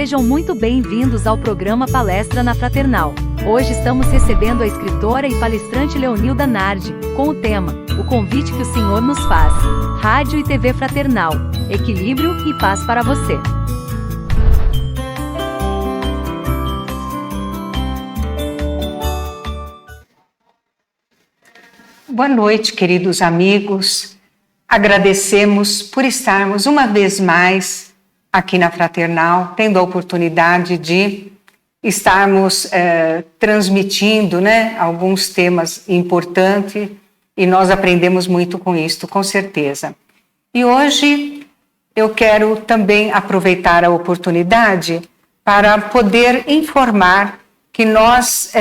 Sejam muito bem-vindos ao programa Palestra na Fraternal. Hoje estamos recebendo a escritora e palestrante Leonilda Nardi, com o tema O Convite que o Senhor nos faz. Rádio e TV Fraternal. Equilíbrio e paz para você. Boa noite, queridos amigos. Agradecemos por estarmos uma vez mais aqui na Fraternal, tendo a oportunidade de estarmos transmitindo, alguns temas importantes, e nós aprendemos muito com isto, com certeza. E hoje eu quero também aproveitar a oportunidade para poder informar que nós,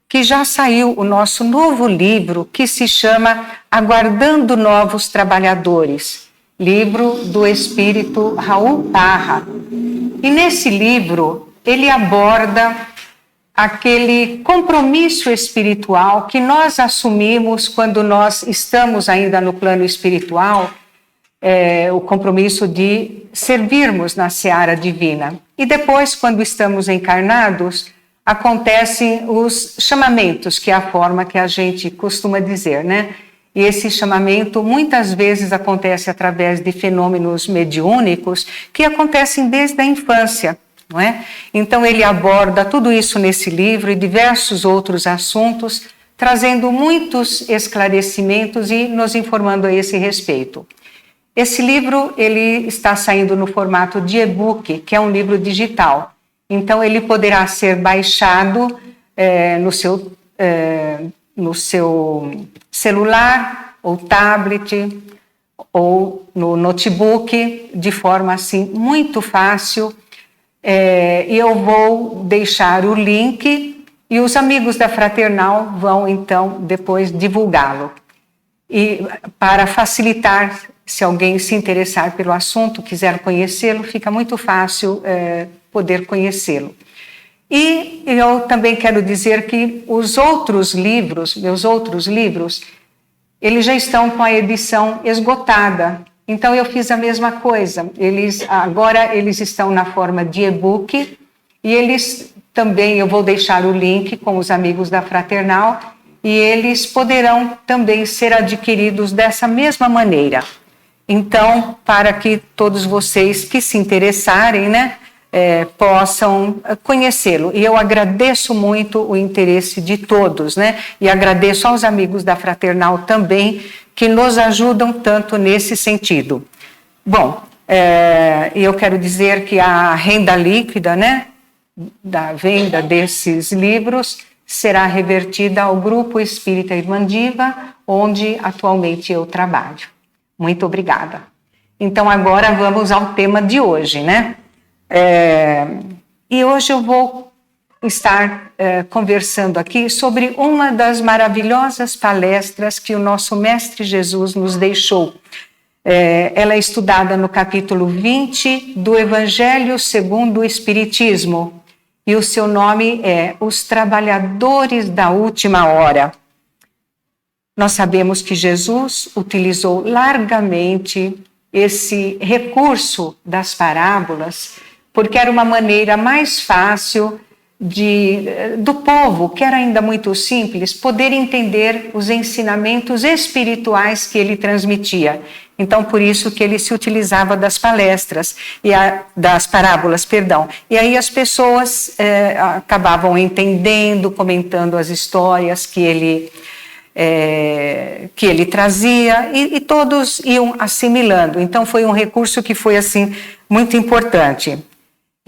que já saiu o nosso novo livro, que se chama Aguardando Novos Trabalhadores, livro do espírito Raul Parra. E nesse livro, ele aborda aquele compromisso espiritual que nós assumimos quando nós estamos ainda no plano espiritual, o compromisso de servirmos na seara divina. E depois, quando estamos encarnados, acontecem os chamamentos, que é a forma que a gente costuma dizer, E esse chamamento muitas vezes acontece através de fenômenos mediúnicos que acontecem desde a infância, não é? Então ele aborda tudo isso nesse livro e diversos outros assuntos, trazendo muitos esclarecimentos e nos informando a esse respeito. Esse livro ele está saindo no formato de e-book, que é um livro digital. Então ele poderá ser baixado no seu celular ou tablet ou no notebook, de forma assim muito fácil, e eu vou deixar o link e os amigos da Fraternal vão então depois divulgá-lo. E para facilitar, se alguém se interessar pelo assunto, quiser conhecê-lo, fica muito fácil poder conhecê-lo. E eu também quero dizer que os outros livros, meus outros livros, eles já estão com a edição esgotada. Então eu fiz a mesma coisa. Agora eles estão na forma de e-book e eles também, eu vou deixar o link com os amigos da Fraternal e eles poderão também ser adquiridos dessa mesma maneira. Então, para que todos vocês que se interessarem, possam conhecê-lo. E eu agradeço muito o interesse de todos, E agradeço aos amigos da Fraternal também, que nos ajudam tanto nesse sentido. Bom, eu quero dizer que a renda líquida, da venda desses livros, será revertida ao Grupo Espírita Irmandiva, onde atualmente eu trabalho. Muito obrigada. Então agora vamos ao tema de hoje, E hoje eu vou estar conversando aqui sobre uma das maravilhosas palestras que o nosso Mestre Jesus nos deixou. Ela é estudada no capítulo 20 do Evangelho segundo o Espiritismo, e o seu nome é Os Trabalhadores da Última Hora. Nós sabemos que Jesus utilizou largamente esse recurso das parábolas, porque era uma maneira mais fácil do povo, que era ainda muito simples, poder entender os ensinamentos espirituais que ele transmitia. Então, por isso que ele se utilizava das palestras, das parábolas, perdão. E aí as pessoas acabavam entendendo, comentando as histórias que ele trazia, e todos iam assimilando. Então, foi um recurso que foi, assim, muito importante.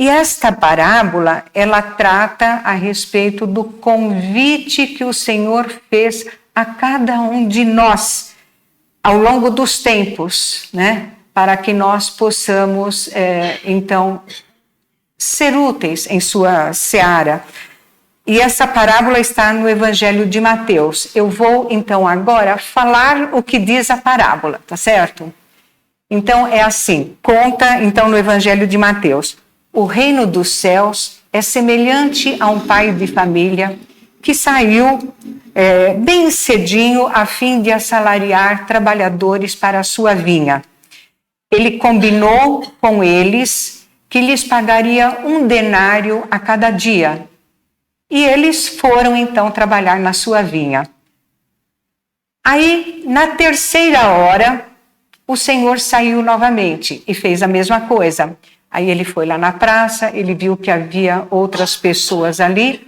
E esta parábola, ela trata a respeito do convite que o Senhor fez a cada um de nós ao longo dos tempos, para que nós possamos, então, ser úteis em sua seara. E essa parábola está no Evangelho de Mateus. Eu vou, então, agora falar o que diz a parábola, tá certo? Então, é assim, conta, então, no Evangelho de Mateus. O reino dos céus é semelhante a um pai de família que saiu bem cedinho a fim de assalariar trabalhadores para a sua vinha. Ele combinou com eles que lhes pagaria 1 denário a cada dia. E eles foram então trabalhar na sua vinha. Aí, na 3ª hora, o Senhor saiu novamente e fez a mesma coisa. Aí ele foi lá na praça, ele viu que havia outras pessoas ali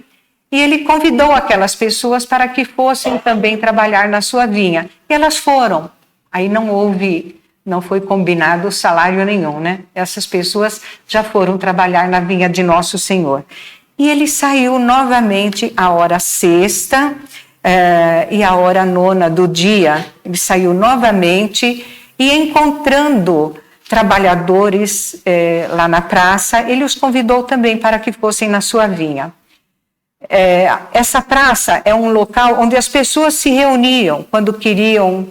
e ele convidou aquelas pessoas para que fossem também trabalhar na sua vinha. E elas foram. Aí não foi combinado salário nenhum, né? Essas pessoas já foram trabalhar na vinha de Nosso Senhor. E ele saiu novamente à hora 6ª e à hora 9ª do dia. Ele saiu novamente e, encontrando trabalhadores lá na praça, ele os convidou também para que fossem na sua vinha. Essa praça é um local onde as pessoas se reuniam quando queriam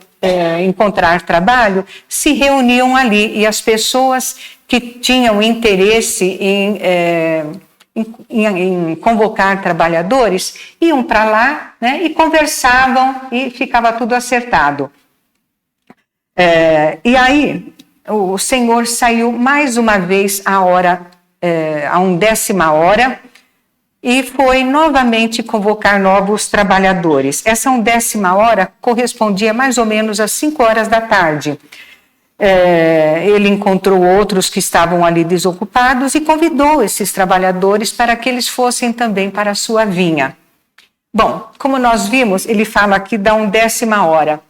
encontrar trabalho, se reuniam ali, e as pessoas que tinham interesse em convocar trabalhadores iam para lá, né, e conversavam e ficava tudo acertado. E aí o Senhor saiu mais uma vez à 10ª hora e foi novamente convocar novos trabalhadores. Essa 10ª hora correspondia mais ou menos às 5 horas da tarde. Ele encontrou outros que estavam ali desocupados e convidou esses trabalhadores para que eles fossem também para a sua vinha. Bom, como nós vimos, ele fala aqui da 10ª hora.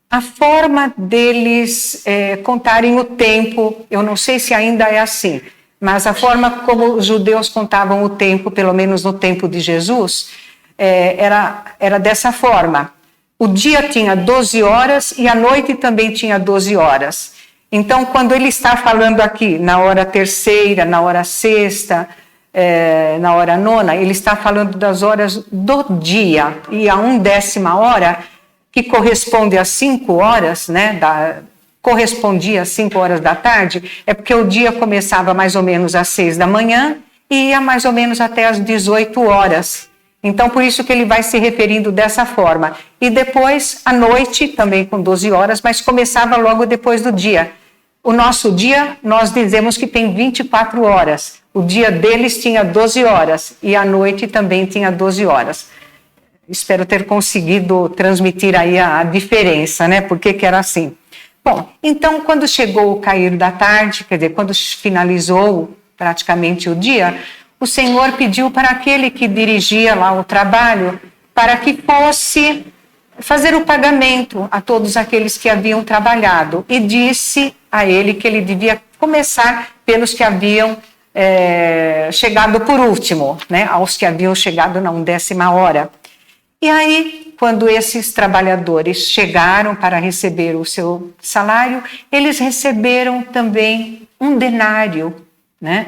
A forma deles contarem o tempo, eu não sei se ainda é assim, mas a forma como os judeus contavam o tempo, pelo menos no tempo de Jesus, era dessa forma. O dia tinha 12 horas e a noite também tinha 12 horas. Então, quando ele está falando aqui, na hora 3ª, na hora 6ª, na hora 9ª, ele está falando das horas do dia. E a 10ª hora, que corresponde às 5 horas, né, correspondia às 5 horas da tarde, é porque o dia começava mais ou menos às 6 da manhã e ia mais ou menos até às 18 horas. Então, por isso que ele vai se referindo dessa forma. E depois, à noite, também com 12 horas, mas começava logo depois do dia. O nosso dia, nós dizemos que tem 24 horas. O dia deles tinha 12 horas e a noite também tinha 12 horas. Espero ter conseguido transmitir aí a diferença, né? Por que era assim? Bom, então, quando chegou o cair da tarde, quer dizer, quando finalizou praticamente o dia, o Senhor pediu para aquele que dirigia lá o trabalho para que fosse fazer o pagamento a todos aqueles que haviam trabalhado e disse a ele que ele devia começar pelos que haviam chegado por último, né, aos que haviam chegado na 10ª hora. E aí, quando esses trabalhadores chegaram para receber o seu salário, eles receberam também 1 denário, né?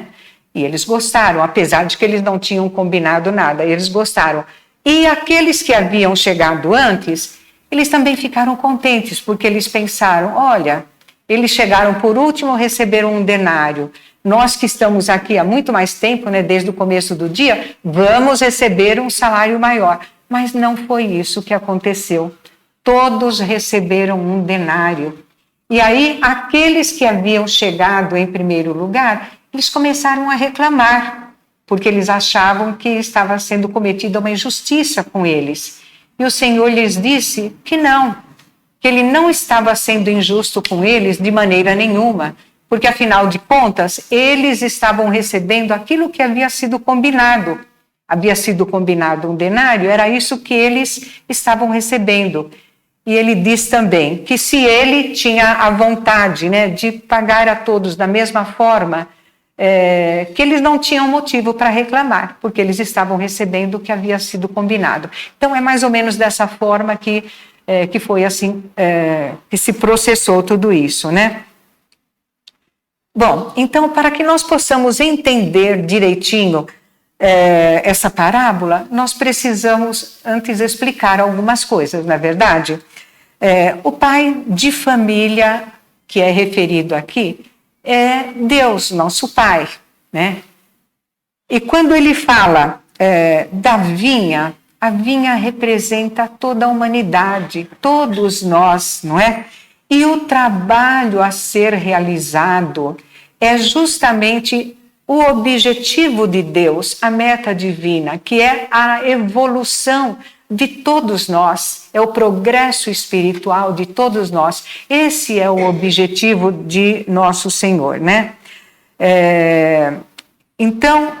E eles gostaram, apesar de que eles não tinham combinado nada, eles gostaram. E aqueles que haviam chegado antes, eles também ficaram contentes, porque eles pensaram, olha, eles chegaram por último, receberam 1 denário. Nós que estamos aqui há muito mais tempo, né, desde o começo do dia, vamos receber um salário maior. Mas não foi isso que aconteceu. Todos receberam 1 denário. E aí, aqueles que haviam chegado em primeiro lugar, eles começaram a reclamar, porque eles achavam que estava sendo cometida uma injustiça com eles. E o Senhor lhes disse que não, que ele não estava sendo injusto com eles de maneira nenhuma, porque, afinal de contas, eles estavam recebendo aquilo que havia sido combinado. Havia sido combinado 1 denário, era isso que eles estavam recebendo. E ele diz também que se ele tinha a vontade, né, de pagar a todos da mesma forma, que eles não tinham motivo para reclamar, porque eles estavam recebendo o que havia sido combinado. Então, é mais ou menos dessa forma que foi assim que se processou tudo isso, né? Bom, então, para que nós possamos entender direitinho essa parábola, nós precisamos antes explicar algumas coisas, não é verdade? O pai de família que é referido aqui é Deus, nosso Pai, né? E quando ele fala da vinha, a vinha representa toda a humanidade, todos nós, não é? E o trabalho a ser realizado é justamente o objetivo de Deus, a meta divina, que é a evolução de todos nós, é o progresso espiritual de todos nós. Esse é o objetivo de nosso Senhor, né? Então,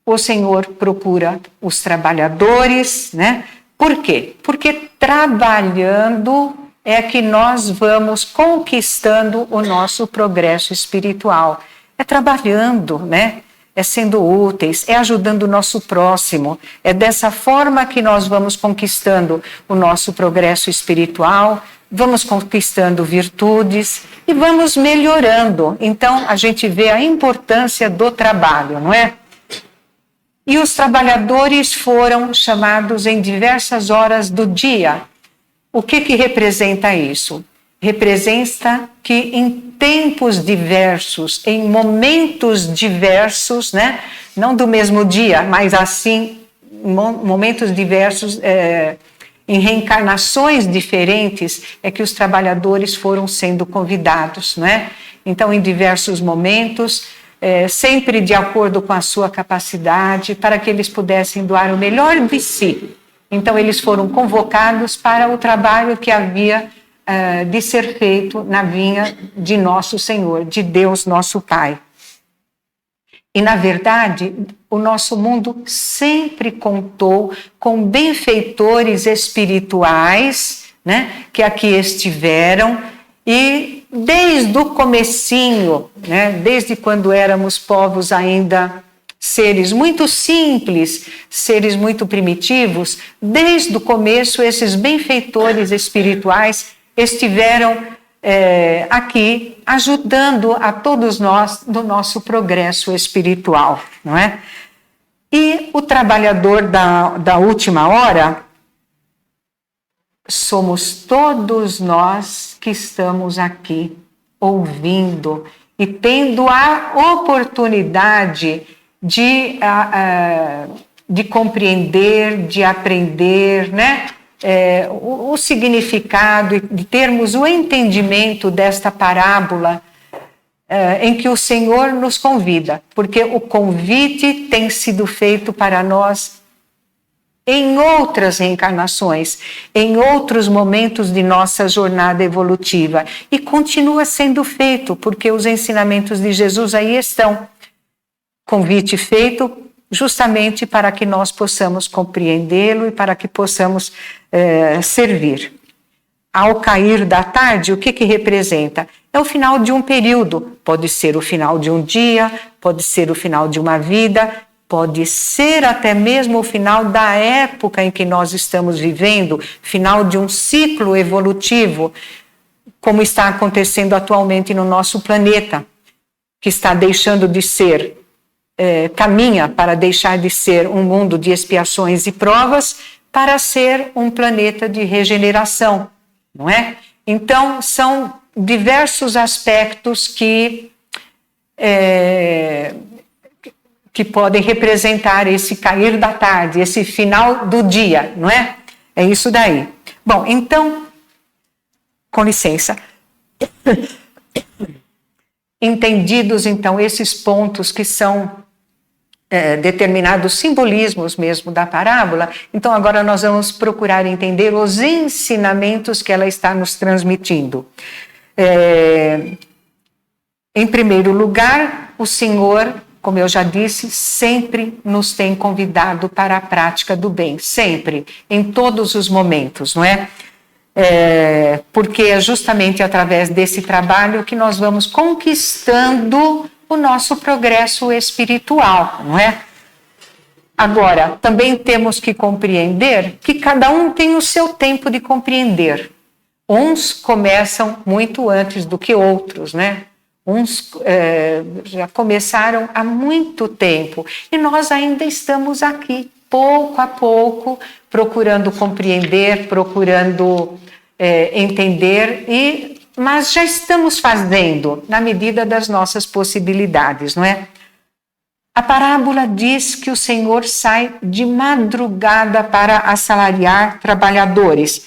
o Senhor procura os trabalhadores, né? Por quê? Porque trabalhando é que nós vamos conquistando o nosso progresso espiritual. É trabalhando, né? É sendo úteis, é ajudando o nosso próximo. É dessa forma que nós vamos conquistando o nosso progresso espiritual, vamos conquistando virtudes e vamos melhorando. Então, a gente vê a importância do trabalho, não é? E os trabalhadores foram chamados em diversas horas do dia. O que representa isso? Representa que em tempos diversos, em momentos diversos, né? Não do mesmo dia, mas assim, momentos diversos, em reencarnações diferentes, é que os trabalhadores foram sendo convidados, né? Então, em diversos momentos, sempre de acordo com a sua capacidade, para que eles pudessem doar o melhor de si. Então, eles foram convocados para o trabalho que havia de ser feito na vinha de nosso Senhor, de Deus nosso Pai. E, na verdade, o nosso mundo sempre contou com benfeitores espirituais, né, que aqui estiveram, e desde o comecinho, né, desde quando éramos povos ainda seres muito simples, seres muito primitivos, desde o começo esses benfeitores espirituais estiveram aqui ajudando a todos nós no nosso progresso espiritual, não é? E o trabalhador da última hora somos todos nós que estamos aqui ouvindo e tendo a oportunidade de compreender, de aprender, né? O significado, de termos o entendimento desta parábola em que o Senhor nos convida, porque o convite tem sido feito para nós em outras reencarnações, em outros momentos de nossa jornada evolutiva, e continua sendo feito, porque os ensinamentos de Jesus aí estão. Convite feito justamente para que nós possamos compreendê-lo e para que possamos servir. Ao cair da tarde, o que representa? É o final de um período, pode ser o final de um dia, pode ser o final de uma vida, pode ser até mesmo o final da época em que nós estamos vivendo, final de um ciclo evolutivo, como está acontecendo atualmente no nosso planeta, que está deixando de ser caminha para deixar de ser um mundo de expiações e provas para ser um planeta de regeneração, não é? Então, são diversos aspectos que podem representar esse cair da tarde, esse final do dia, não é? É isso daí. Bom, então, com licença. Entendidos, então, esses pontos que são determinados simbolismos mesmo da parábola, então agora nós vamos procurar entender os ensinamentos que ela está nos transmitindo. Em primeiro lugar, o Senhor, como eu já disse, sempre nos tem convidado para a prática do bem, sempre, em todos os momentos, não é? Porque é justamente através desse trabalho que nós vamos conquistando o nosso progresso espiritual, não é? Agora, também temos que compreender que cada um tem o seu tempo de compreender. Uns começam muito antes do que outros, né? Uns já começaram há muito tempo e nós ainda estamos aqui, pouco a pouco, procurando compreender, procurando entender, mas já estamos fazendo na medida das nossas possibilidades, não é? A parábola diz que o Senhor sai de madrugada para assalariar trabalhadores,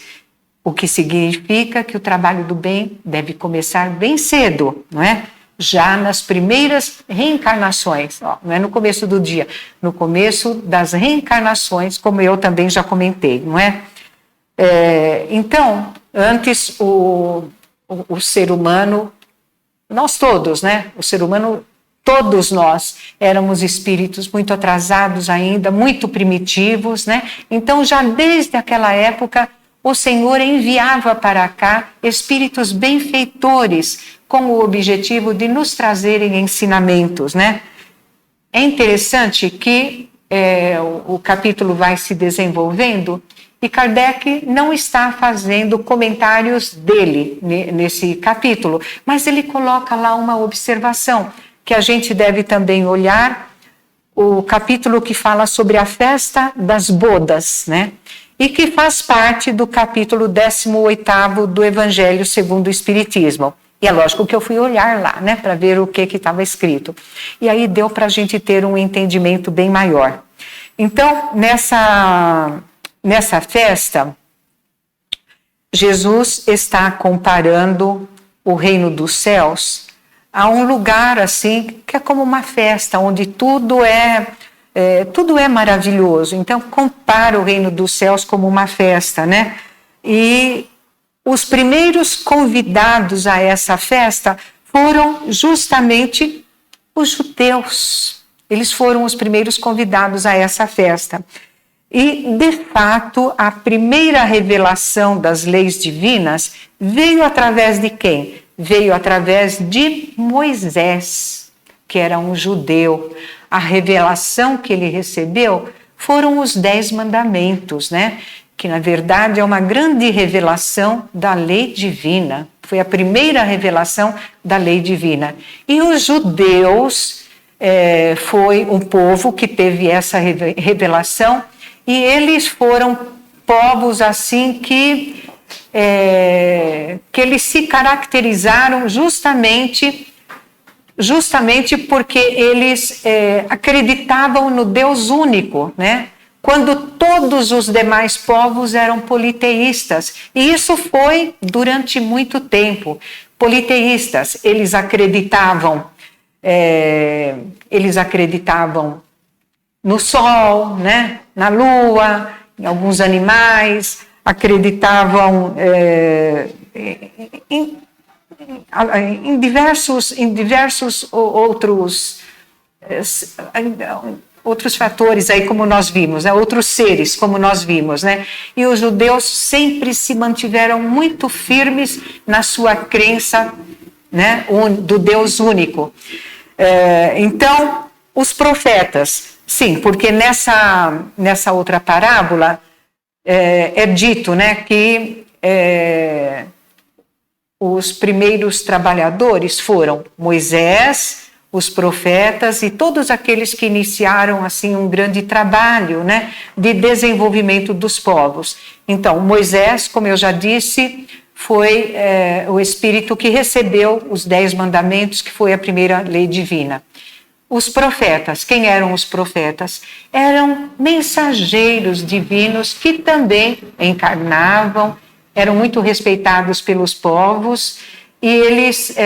o que significa que o trabalho do bem deve começar bem cedo, não é? já nas primeiras reencarnações, não é no começo do dia, no começo das reencarnações, como eu também já comentei, não é? Então, antes o ser humano, nós todos, né? O ser humano, todos nós éramos espíritos muito atrasados ainda, muito primitivos, né? Então, já desde aquela época, o Senhor enviava para cá espíritos benfeitores com o objetivo de nos trazerem ensinamentos, né? É interessante que o capítulo vai se desenvolvendo e Kardec não está fazendo comentários dele nesse capítulo, mas ele coloca lá uma observação que a gente deve também olhar, o capítulo que fala sobre a festa das bodas, né? E que faz parte do capítulo 18º do Evangelho segundo o Espiritismo. E é lógico que eu fui olhar lá, né, para ver o que estava escrito. E aí deu para a gente ter um entendimento bem maior. Então, nessa festa, Jesus está comparando o reino dos céus a um lugar assim, que é como uma festa, onde tudo é maravilhoso. Então, compara o reino dos céus como uma festa, né? E os primeiros convidados a essa festa foram justamente os judeus. Eles foram os primeiros convidados a essa festa. E, de fato, a primeira revelação das leis divinas veio através de quem? Veio através de Moisés, que era um judeu. A revelação que ele recebeu foram os 10 mandamentos, né? Que na verdade é uma grande revelação da lei divina. Foi a primeira revelação da lei divina. E os judeus foi um povo que teve essa revelação e eles foram povos assim que eles se caracterizaram justamente porque eles acreditavam no Deus único, né? Quando todos os demais povos eram politeístas. E isso foi durante muito tempo. Politeístas, eles acreditavam no sol, né? Na lua, em alguns animais, acreditavam em diversos outros fatores aí, como nós vimos, né? Outros seres, como nós vimos, né? E os judeus sempre se mantiveram muito firmes na sua crença, né? Do Deus único. Então, os profetas, sim, porque nessa outra parábola é dito, né, que os primeiros trabalhadores foram Moisés, os profetas e todos aqueles que iniciaram assim um grande trabalho, né, de desenvolvimento dos povos. Então, Moisés, como eu já disse, foi o espírito que recebeu os 10 mandamentos, que foi a primeira lei divina. Os profetas, quem eram os profetas? Eram mensageiros divinos que também encarnavam, eram muito respeitados pelos povos. E eles,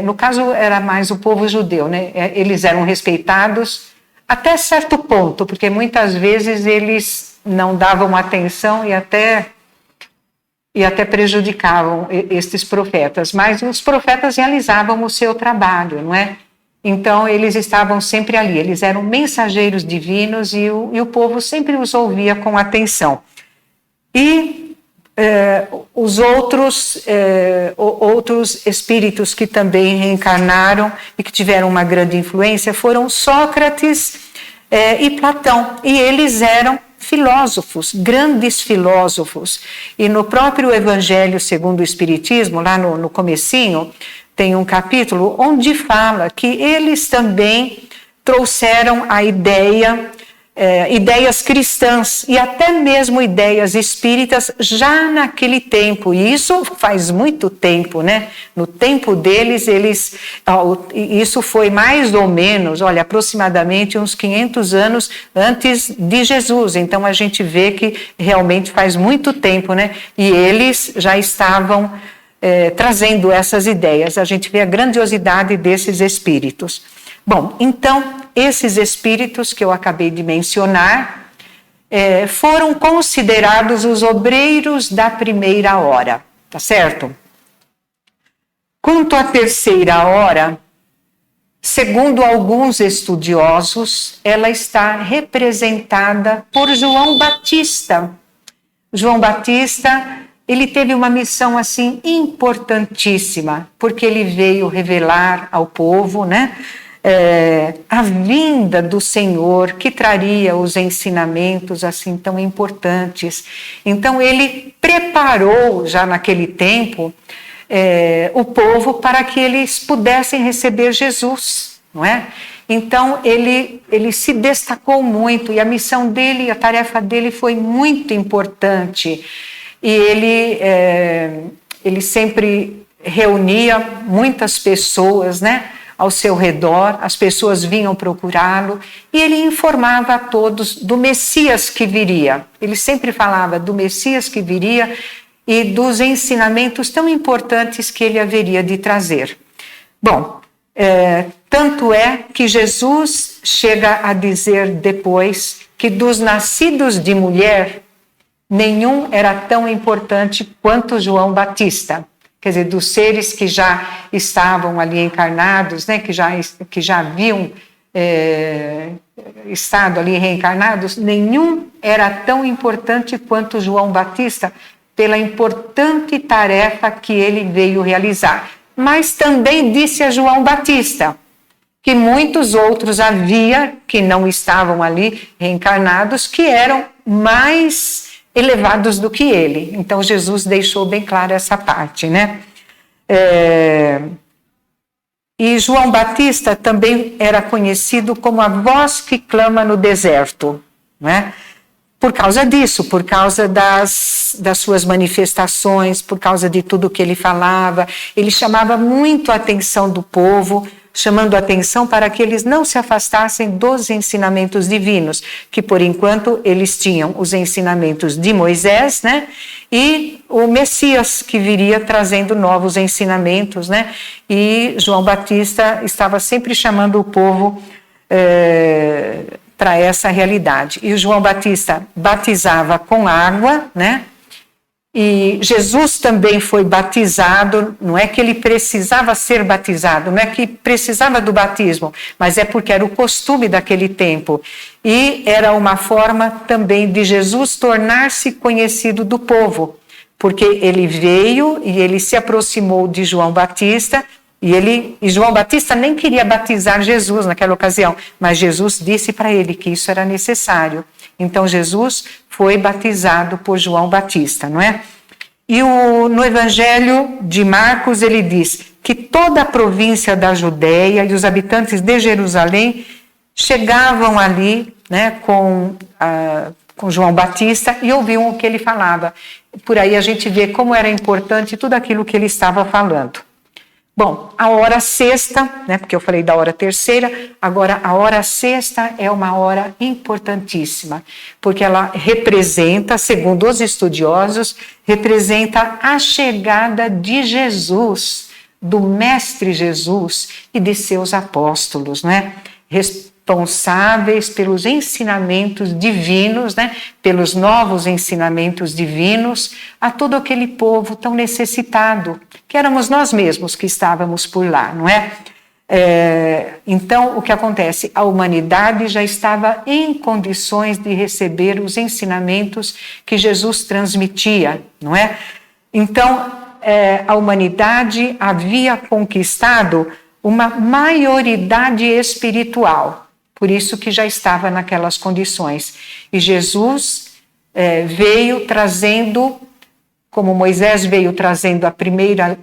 no caso, era mais o povo judeu, né? Eles eram respeitados até certo ponto, porque muitas vezes eles não davam atenção e até prejudicavam estes profetas. Mas os profetas realizavam o seu trabalho, não é? Então, eles estavam sempre ali, eles eram mensageiros divinos e o povo sempre os ouvia com atenção. E os outros espíritos que também reencarnaram e que tiveram uma grande influência foram Sócrates e Platão. E eles eram filósofos, grandes filósofos. E no próprio Evangelho segundo o Espiritismo, lá no comecinho, tem um capítulo onde fala que eles também trouxeram a ideias cristãs e até mesmo ideias espíritas já naquele tempo. E isso faz muito tempo, né? No tempo deles, isso foi mais ou menos, aproximadamente uns 500 anos antes de Jesus. Então a gente vê que realmente faz muito tempo, né? E eles já estavam trazendo essas ideias. A gente vê a grandiosidade desses espíritos. Bom, então, esses espíritos que eu acabei de mencionar foram considerados os obreiros da primeira hora, tá certo? Quanto à terceira hora, segundo alguns estudiosos, ela está representada por João Batista. João Batista, ele teve uma missão assim importantíssima, porque ele veio revelar ao povo, né, a vinda do Senhor, que traria os ensinamentos assim tão importantes. Então ele preparou já naquele tempo o povo para que eles pudessem receber Jesus, não é? Então ele se destacou muito, e a missão dele, a tarefa dele foi muito importante. E ele sempre reunia muitas pessoas, né, ao seu redor. As pessoas vinham procurá-lo e ele informava a todos do Messias que viria. Ele sempre falava do Messias que viria e dos ensinamentos tão importantes que ele haveria de trazer. Bom, tanto é que Jesus chega a dizer depois que dos nascidos de mulher, nenhum era tão importante quanto João Batista. Quer dizer, dos seres que já estavam ali encarnados, né, que já haviam estado ali reencarnados, nenhum era tão importante quanto João Batista, pela importante tarefa que ele veio realizar. Mas também disse a João Batista que muitos outros havia que não estavam ali reencarnados, que eram mais elevados do que ele. Então Jesus deixou bem clara essa parte, né? E João Batista também era conhecido como a voz que clama no deserto, né? Por causa disso, por causa das suas manifestações, por causa de tudo que ele falava. Ele chamava muito a atenção do povo, chamando a atenção para que eles não se afastassem dos ensinamentos divinos, que por enquanto eles tinham os ensinamentos de Moisés, né, e o Messias que viria trazendo novos ensinamentos, né, e João Batista estava sempre chamando o povo para essa realidade. E o João Batista batizava com água, né, e Jesus também foi batizado. Não é que ele precisava ser batizado, não é que precisava do batismo, mas é porque era o costume daquele tempo. E era uma forma também de Jesus tornar-se conhecido do povo, porque ele veio e ele se aproximou de João Batista, e João Batista nem queria batizar Jesus naquela ocasião, mas Jesus disse para ele que isso era necessário. Então Jesus foi batizado por João Batista, não é? E no Evangelho de Marcos ele diz que toda a província da Judéia e os habitantes de Jerusalém chegavam ali, né, com João Batista e ouviam o que ele falava. Por aí a gente vê como era importante tudo aquilo que ele estava falando. Bom, a hora sexta, né, porque eu falei da hora terceira, agora a hora sexta é uma hora importantíssima, porque ela representa, segundo os estudiosos, representa a chegada de Jesus, do Mestre Jesus e de seus apóstolos, né? Responsáveis pelos ensinamentos divinos, né? Pelos novos ensinamentos divinos a todo aquele povo tão necessitado, que éramos nós mesmos que estávamos por lá, não é? Então, o que acontece? A humanidade já estava em condições de receber os ensinamentos que Jesus transmitia, não é? Então, a humanidade havia conquistado uma maioridade espiritual, por isso que já estava naquelas condições. E Jesus veio trazendo, como Moisés veio trazendo a primeira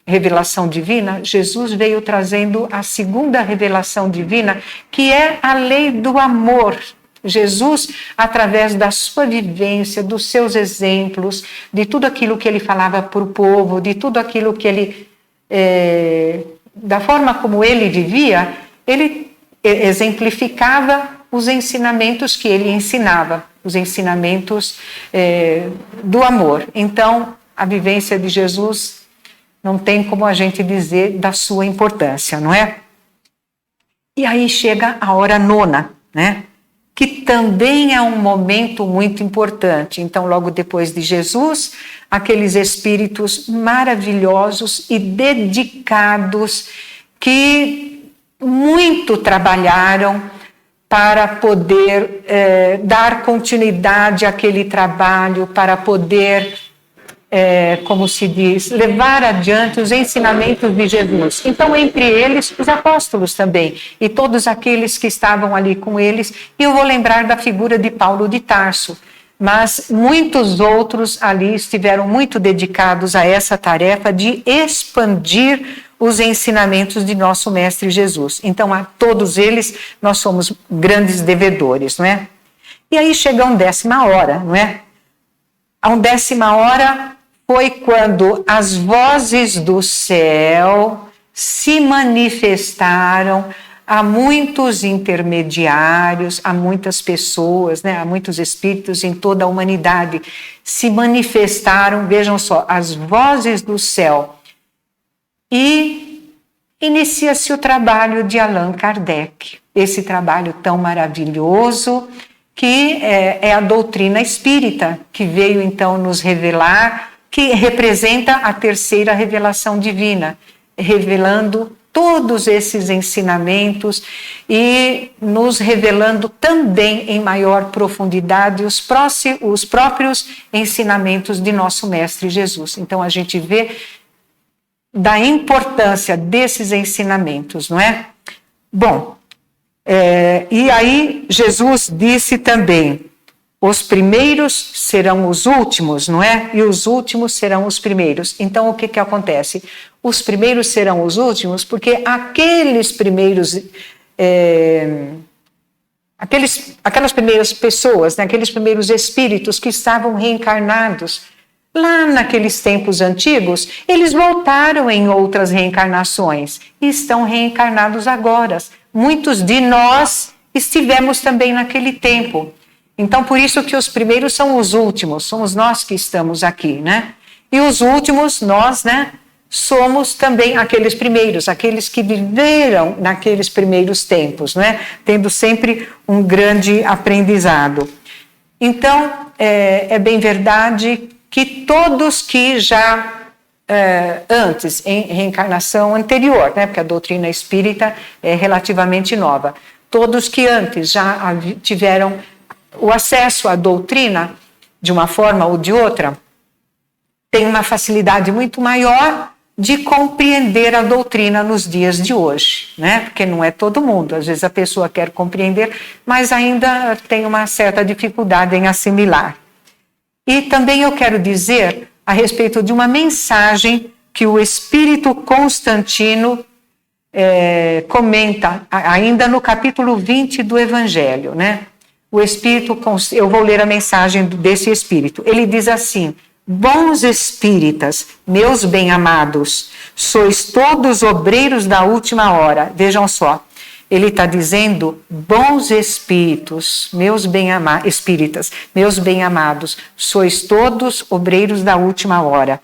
revelação divina, Jesus veio trazendo a segunda revelação divina, que é a lei do amor. Jesus, através da sua vivência, dos seus exemplos, de tudo aquilo que ele falava para o povo, de tudo aquilo que ele, da forma como ele vivia, ele exemplificava os ensinamentos que ele ensinava, os ensinamentos do amor. Então, a vivência de Jesus não tem como a gente dizer da sua importância, não é? E aí chega a hora nona, né? Que também é um momento muito importante. Então, logo depois de Jesus, aqueles espíritos maravilhosos e dedicados que muito trabalharam para poder dar continuidade àquele trabalho, para poder, como se diz, levar adiante os ensinamentos de Jesus. Então, entre eles, os apóstolos também, e todos aqueles que estavam ali com eles. E eu vou lembrar da figura de Paulo de Tarso, mas muitos outros ali estiveram muito dedicados a essa tarefa de expandir os ensinamentos de nosso Mestre Jesus. Então, a todos eles, nós somos grandes devedores, não é? E aí chega a 10ª hora, não é? A 10ª hora foi quando as vozes do céu se manifestaram a muitos intermediários, a muitas pessoas, né, a muitos espíritos em toda a humanidade. Se manifestaram, vejam só, as vozes do céu. E inicia-se o trabalho de Allan Kardec, esse trabalho tão maravilhoso que é a doutrina espírita, que veio então nos revelar, que representa a terceira revelação divina, revelando todos esses ensinamentos e nos revelando também em maior profundidade os próprios ensinamentos de nosso Mestre Jesus. Então a gente vê da importância desses ensinamentos, não é? Bom, e aí Jesus disse também, os primeiros serão os últimos, não é? E os últimos serão os primeiros. Então, o que acontece? Os primeiros serão os últimos porque aqueles primeiros, aquelas primeiras pessoas, né, aqueles primeiros espíritos que estavam reencarnados lá naqueles tempos antigos, eles voltaram em outras reencarnações e estão reencarnados agora. Muitos de nós estivemos também naquele tempo. Então, por isso que os primeiros são os últimos, somos nós que estamos aqui, né? E os últimos, nós, né, somos também aqueles primeiros, aqueles que viveram naqueles primeiros tempos, né? Tendo sempre um grande aprendizado. Então, é bem verdade que todos que já antes, em reencarnação anterior, né, porque a doutrina espírita é relativamente nova, todos que antes já tiveram o acesso à doutrina, de uma forma ou de outra, têm uma facilidade muito maior de compreender a doutrina nos dias de hoje, né? Porque não é todo mundo, às vezes a pessoa quer compreender, mas ainda tem uma certa dificuldade em assimilar. E também eu quero dizer a respeito de uma mensagem que o Espírito Constantino comenta, ainda no capítulo 20 do Evangelho, né? O Espírito, eu vou ler a mensagem desse Espírito. Ele diz assim: bons espíritas, meus bem-amados, sois todos obreiros da última hora. Vejam só, ele está dizendo, bons espíritos, meus espíritas, meus bem-amados, sois todos obreiros da última hora.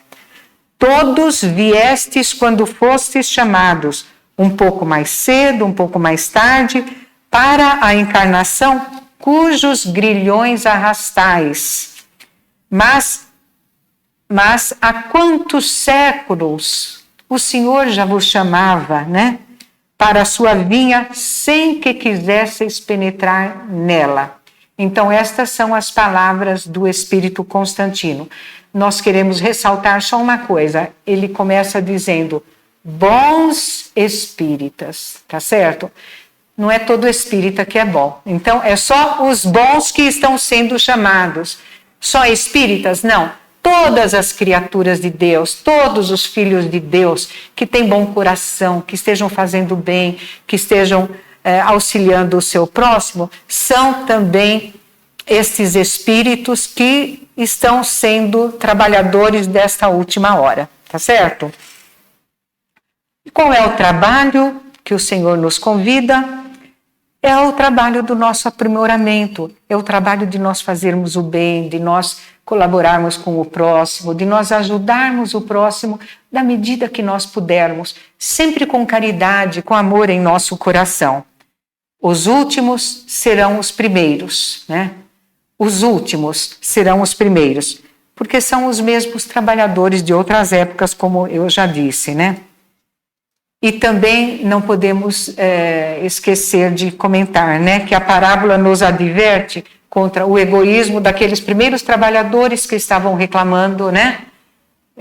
Todos viestes quando fostes chamados, um pouco mais cedo, um pouco mais tarde, para a encarnação, cujos grilhões arrastais. Mas há quantos séculos o Senhor já vos chamava, né, para a sua vinha, sem que quisesseis penetrar nela. Então, estas são as palavras do Espírito Constantino. Nós queremos ressaltar só uma coisa. Ele começa dizendo, bons espíritas, tá certo? Não é todo espírita que é bom. Então, é só os bons que estão sendo chamados. Só espíritas? Não. Todas as criaturas de Deus, todos os filhos de Deus que têm bom coração, que estejam fazendo bem, que estejam auxiliando o seu próximo, são também estes espíritos que estão sendo trabalhadores desta última hora. Tá certo? E qual é o trabalho que o Senhor nos convida? É o trabalho do nosso aprimoramento, é o trabalho de nós fazermos o bem, de nós colaborarmos com o próximo, de nós ajudarmos o próximo da medida que nós pudermos, sempre com caridade, com amor em nosso coração. Os últimos serão os primeiros, né? Os últimos serão os primeiros, porque são os mesmos trabalhadores de outras épocas, como eu já disse, né? E também não podemos esquecer de comentar, né, que a parábola nos adverte contra o egoísmo daqueles primeiros trabalhadores que estavam reclamando, né,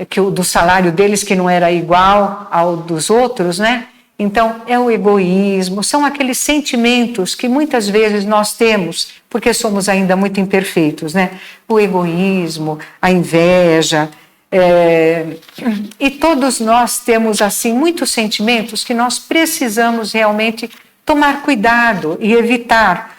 que do salário deles que não era igual ao dos outros, né? Então, é o egoísmo, são aqueles sentimentos que muitas vezes nós temos, porque somos ainda muito imperfeitos, né? O egoísmo, a inveja, e todos nós temos, assim, muitos sentimentos que nós precisamos realmente tomar cuidado e evitar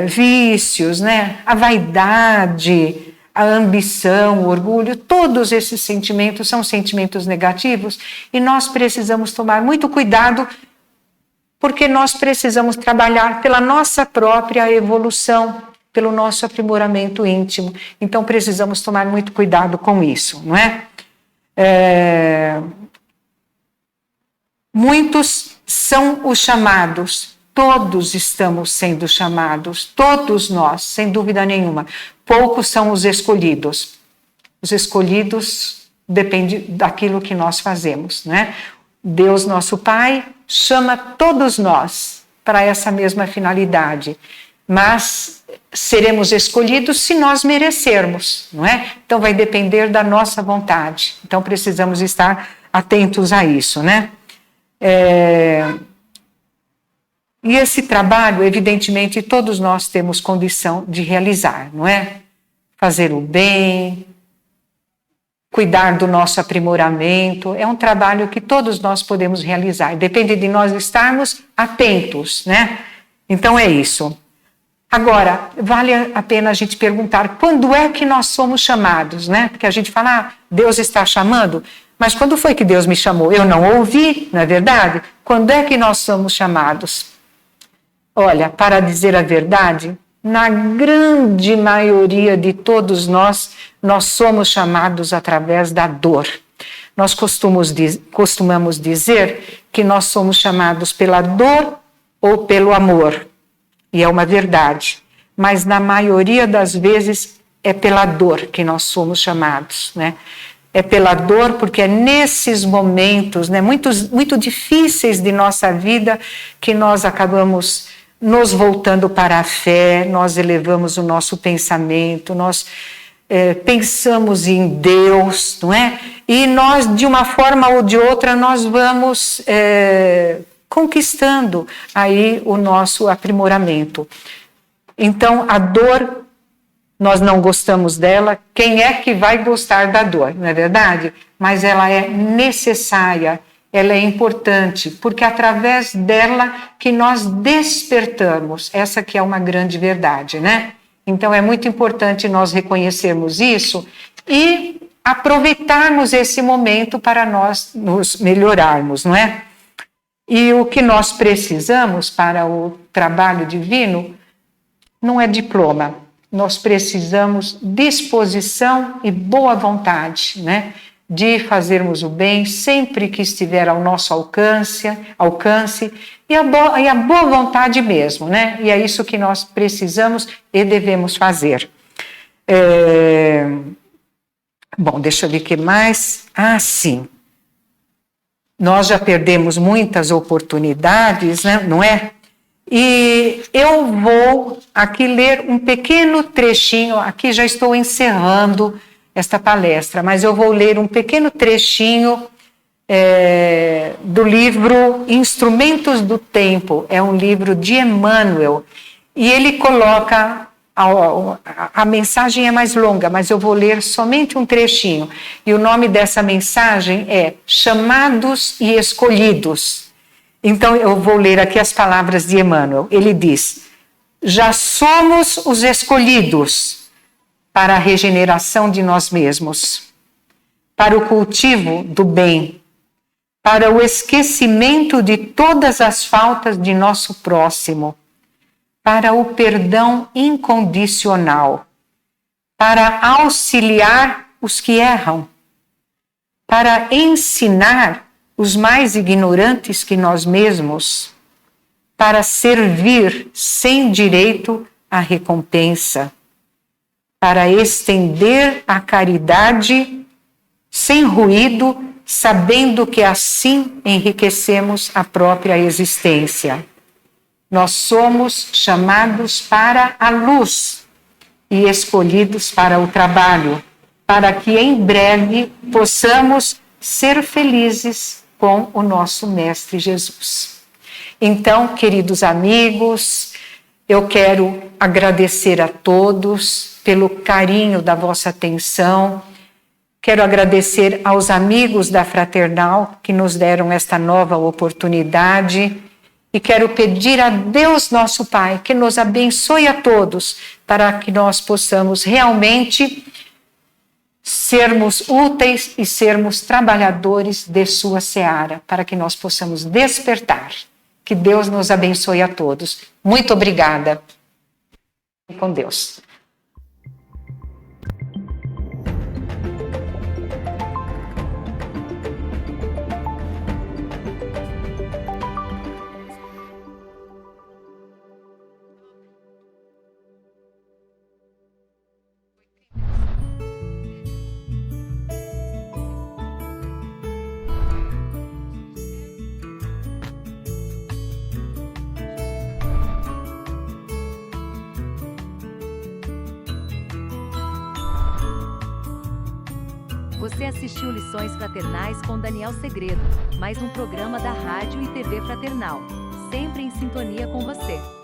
vícios, né? A vaidade, a ambição, o orgulho, todos esses sentimentos são sentimentos negativos e nós precisamos tomar muito cuidado porque nós precisamos trabalhar pela nossa própria evolução, pelo nosso aprimoramento íntimo. Então precisamos tomar muito cuidado com isso, não é? Muitos são os chamados, todos estamos sendo chamados, todos nós, sem dúvida nenhuma. Poucos são os escolhidos. Os escolhidos dependem daquilo que nós fazemos, né? Deus, nosso Pai, chama todos nós para essa mesma finalidade, mas seremos escolhidos se nós merecermos, não é? Então vai depender da nossa vontade. Então precisamos estar atentos a isso, né? E esse trabalho, evidentemente, todos nós temos condição de realizar, não é? Fazer o bem, cuidar do nosso aprimoramento, é um trabalho que todos nós podemos realizar. Depende de nós estarmos atentos, né? Então é isso. Agora, vale a pena a gente perguntar quando é que nós somos chamados, né? Porque a gente fala, Deus está chamando, mas quando foi que Deus me chamou? Eu não ouvi, não é verdade? Quando é que nós somos chamados? Olha, para dizer a verdade, na grande maioria de todos nós somos chamados através da dor. Nós costumamos dizer que nós somos chamados pela dor ou pelo amor. E é uma verdade. Mas na maioria das vezes é pela dor que nós somos chamados, né? É pela dor porque é nesses momentos, né, muito difíceis de nossa vida que nós acabamos nos voltando para a fé, nós elevamos o nosso pensamento, nós pensamos em Deus, não é? E nós, de uma forma ou de outra, nós vamos conquistando aí o nosso aprimoramento. Então, a dor, nós não gostamos dela, quem é que vai gostar da dor, não é verdade? Mas ela é necessária, ela é importante, porque é através dela que nós despertamos, essa que é uma grande verdade, né? Então é muito importante nós reconhecermos isso e aproveitarmos esse momento para nós nos melhorarmos, não é? E o que nós precisamos para o trabalho divino não é diploma, nós precisamos disposição e boa vontade, né? De fazermos o bem sempre que estiver ao nosso alcance e a boa vontade mesmo, né? E é isso que nós precisamos e devemos fazer. Bom, deixa eu ver o que mais. Sim. Nós já perdemos muitas oportunidades, né? Não é? E eu vou aqui ler um pequeno trechinho, aqui já estou encerrando esta palestra, mas eu vou ler um pequeno trechinho do livro Instrumentos do Tempo, é um livro de Emmanuel, e ele coloca, a mensagem é mais longa, mas eu vou ler somente um trechinho, e o nome dessa mensagem é Chamados e Escolhidos. Então eu vou ler aqui as palavras de Emmanuel. Ele diz: já somos os escolhidos para a regeneração de nós mesmos, para o cultivo do bem, para o esquecimento de todas as faltas de nosso próximo, para o perdão incondicional, para auxiliar os que erram, para ensinar os mais ignorantes que nós mesmos, para servir sem direito à recompensa, para estender a caridade sem ruído, sabendo que assim enriquecemos a própria existência. Nós somos chamados para a luz e escolhidos para o trabalho, para que em breve possamos ser felizes com o nosso Mestre Jesus. Então, queridos amigos, eu quero agradecer a todos pelo carinho da vossa atenção. Quero agradecer aos amigos da Fraternal que nos deram esta nova oportunidade e quero pedir a Deus nosso Pai que nos abençoe a todos para que nós possamos realmente sermos úteis e sermos trabalhadores de sua seara, para que nós possamos despertar. Que Deus nos abençoe a todos. Muito obrigada. Com Deus. Você assistiu Lições Fraternais com Daniel Segredo, mais um programa da Rádio e TV Fraternal, sempre em sintonia com você.